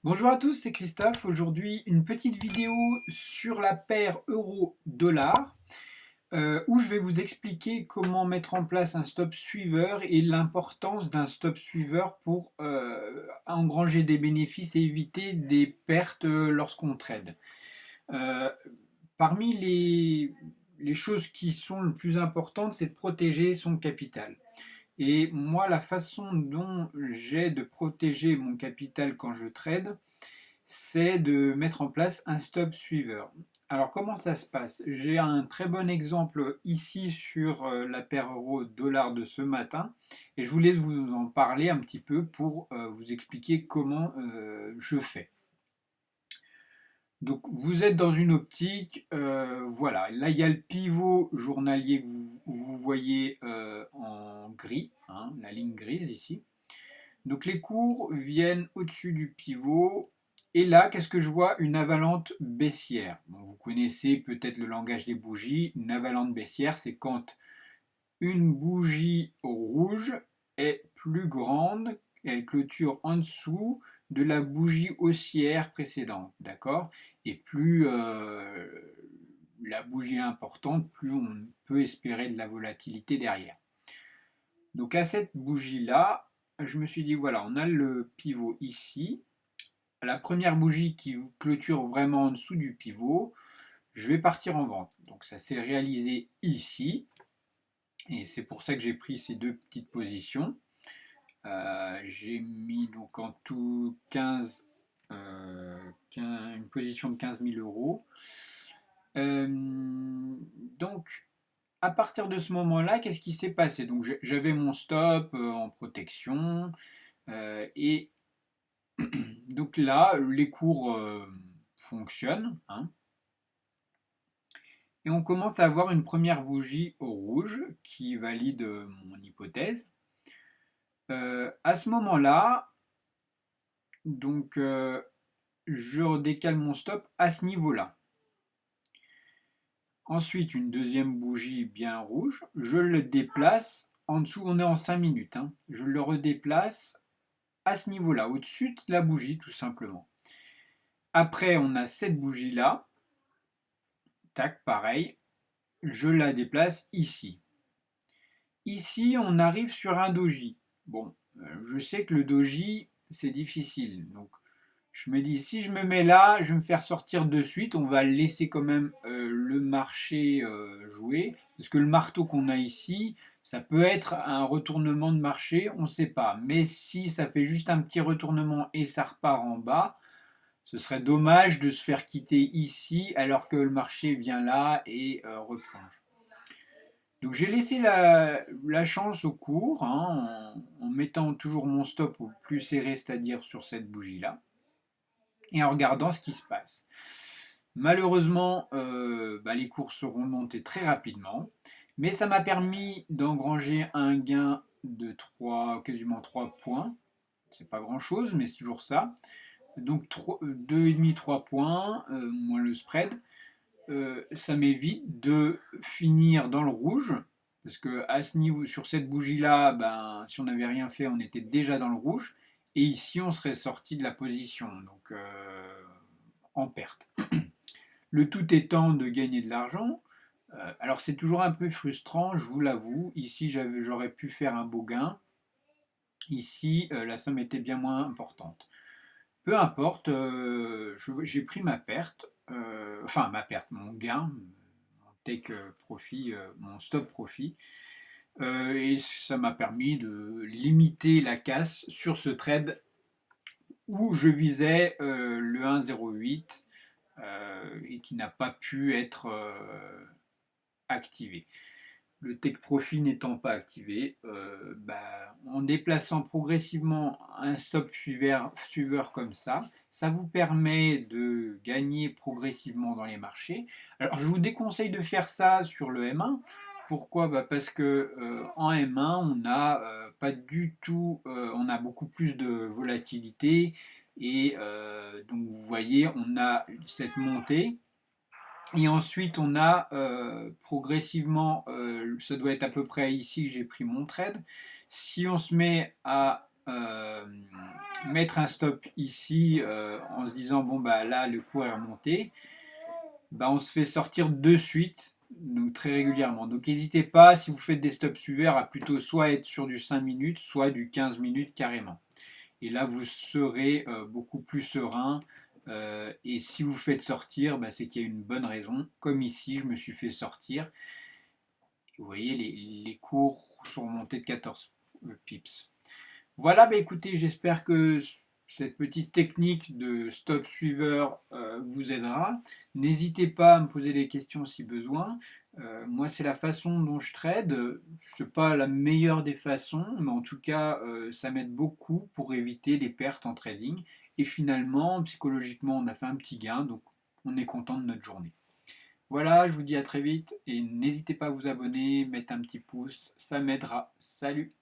Bonjour à tous, c'est Christophe. Aujourd'hui, une petite vidéo sur la paire euro-dollar où je vais vous expliquer comment mettre en place un stop suiveur et l'importance d'un stop suiveur pour engranger des bénéfices et éviter des pertes lorsqu'on trade. Euh, Parmi les choses qui sont les plus importantes, c'est de protéger son capital. Et moi, la façon dont j'ai de protéger mon capital quand je trade, c'est de mettre en place un stop suiveur. Alors comment ça se passe? J'ai un très bon exemple ici sur la paire euro-dollar de ce matin et je voulais vous en parler un petit peu pour vous expliquer comment je fais. Donc vous êtes dans une optique, voilà, là il y a le pivot journalier que vous voyez en gris, hein, la ligne grise ici. Donc les cours viennent au-dessus du pivot. Et là, qu'est-ce que je vois? Une avalante baissière. Bon, vous connaissez peut-être le langage des bougies. Une avalante baissière, c'est quand une bougie rouge est plus grande, elle clôture en dessous de la bougie haussière précédente. D'accord? Et plus la bougie est importante, plus on peut espérer de la volatilité derrière. Donc à cette bougie-là, je me suis dit, voilà, on a le pivot ici. La première bougie qui clôture vraiment en dessous du pivot, je vais partir en vente. Donc ça s'est réalisé ici. Et c'est pour ça que j'ai pris ces deux petites positions. J'ai mis donc en tout 15, une position de 15 000 euros. Donc à partir de ce moment-là, qu'est-ce qui s'est passé? Donc j'avais mon stop en protection et donc là, les cours fonctionnent, hein, et on commence à avoir une première bougie au rouge qui valide mon hypothèse. À ce moment-là, donc je décale mon stop à ce niveau-là. Ensuite, une deuxième bougie bien rouge, je le déplace en dessous, on est en 5 minutes, hein, je le redéplace à ce niveau-là, au-dessus de la bougie tout simplement. Après, on a cette bougie-là, tac, pareil, je la déplace ici. Ici, on arrive sur un doji. Bon, je sais que le doji, c'est difficile. Donc, je me dis, si je me mets là, je vais me faire sortir de suite. On va laisser quand même le marché jouer. Parce que le marteau qu'on a ici, ça peut être un retournement de marché, on ne sait pas. Mais si ça fait juste un petit retournement et ça repart en bas, ce serait dommage de se faire quitter ici alors que le marché vient là et replonge. Donc j'ai laissé la chance au cours, hein, en mettant toujours mon stop au plus serré, c'est-à-dire sur cette bougie-là, et en regardant ce qui se passe. Malheureusement, les cours seront montés très rapidement, mais ça m'a permis d'engranger un gain de quasiment 3 points. C'est pas grand-chose, mais c'est toujours ça. Donc 2,5-3 points, moins le spread. Ça m'évite de finir dans le rouge, parce que à ce niveau, sur cette bougie-là, ben, si on n'avait rien fait, on était déjà dans le rouge, et ici, on serait sorti de la position, donc en perte. Le tout étant de gagner de l'argent. Alors c'est toujours un peu frustrant, je vous l'avoue. Ici, j'aurais pu faire un beau gain. Ici, la somme était bien moins importante. Peu importe, j'ai pris ma perte, enfin ma perte, mon gain, mon take profit, mon stop profit, et ça m'a permis de limiter la casse sur ce trade où je visais le 1,08 et qui n'a pas pu être activé. Le take profit n'étant pas activé, en déplaçant progressivement un stop suiveur comme ça vous permet de gagner progressivement dans les marchés. Alors je vous déconseille de faire ça sur le M1. Pourquoi? Parce que en M1 on a pas du tout, on a beaucoup plus de volatilité et donc vous voyez on a cette montée. Et ensuite, on a progressivement, ça doit être à peu près ici que j'ai pris mon trade. Si on se met à mettre un stop ici en se disant bon bah là le cours est remonté, bah, on se fait sortir de suite, donc très régulièrement. Donc n'hésitez pas, si vous faites des stops suiveurs, à plutôt soit être sur du 5 minutes, soit du 15 minutes carrément. Et là, vous serez beaucoup plus serein. Et si vous faites sortir, bah, c'est qu'il y a une bonne raison. Comme ici, je me suis fait sortir. Vous voyez, les cours sont remontés de 14 pips. Voilà, bah écoutez, j'espère que cette petite technique de stop suiveur vous aidera. N'hésitez pas à me poser des questions si besoin. Moi, c'est la façon dont je trade. Ce n'est pas la meilleure des façons, mais en tout cas, ça m'aide beaucoup pour éviter des pertes en trading. Et finalement, psychologiquement, on a fait un petit gain, donc on est content de notre journée. Voilà, je vous dis à très vite et n'hésitez pas à vous abonner, mettre un petit pouce, ça m'aidera. Salut!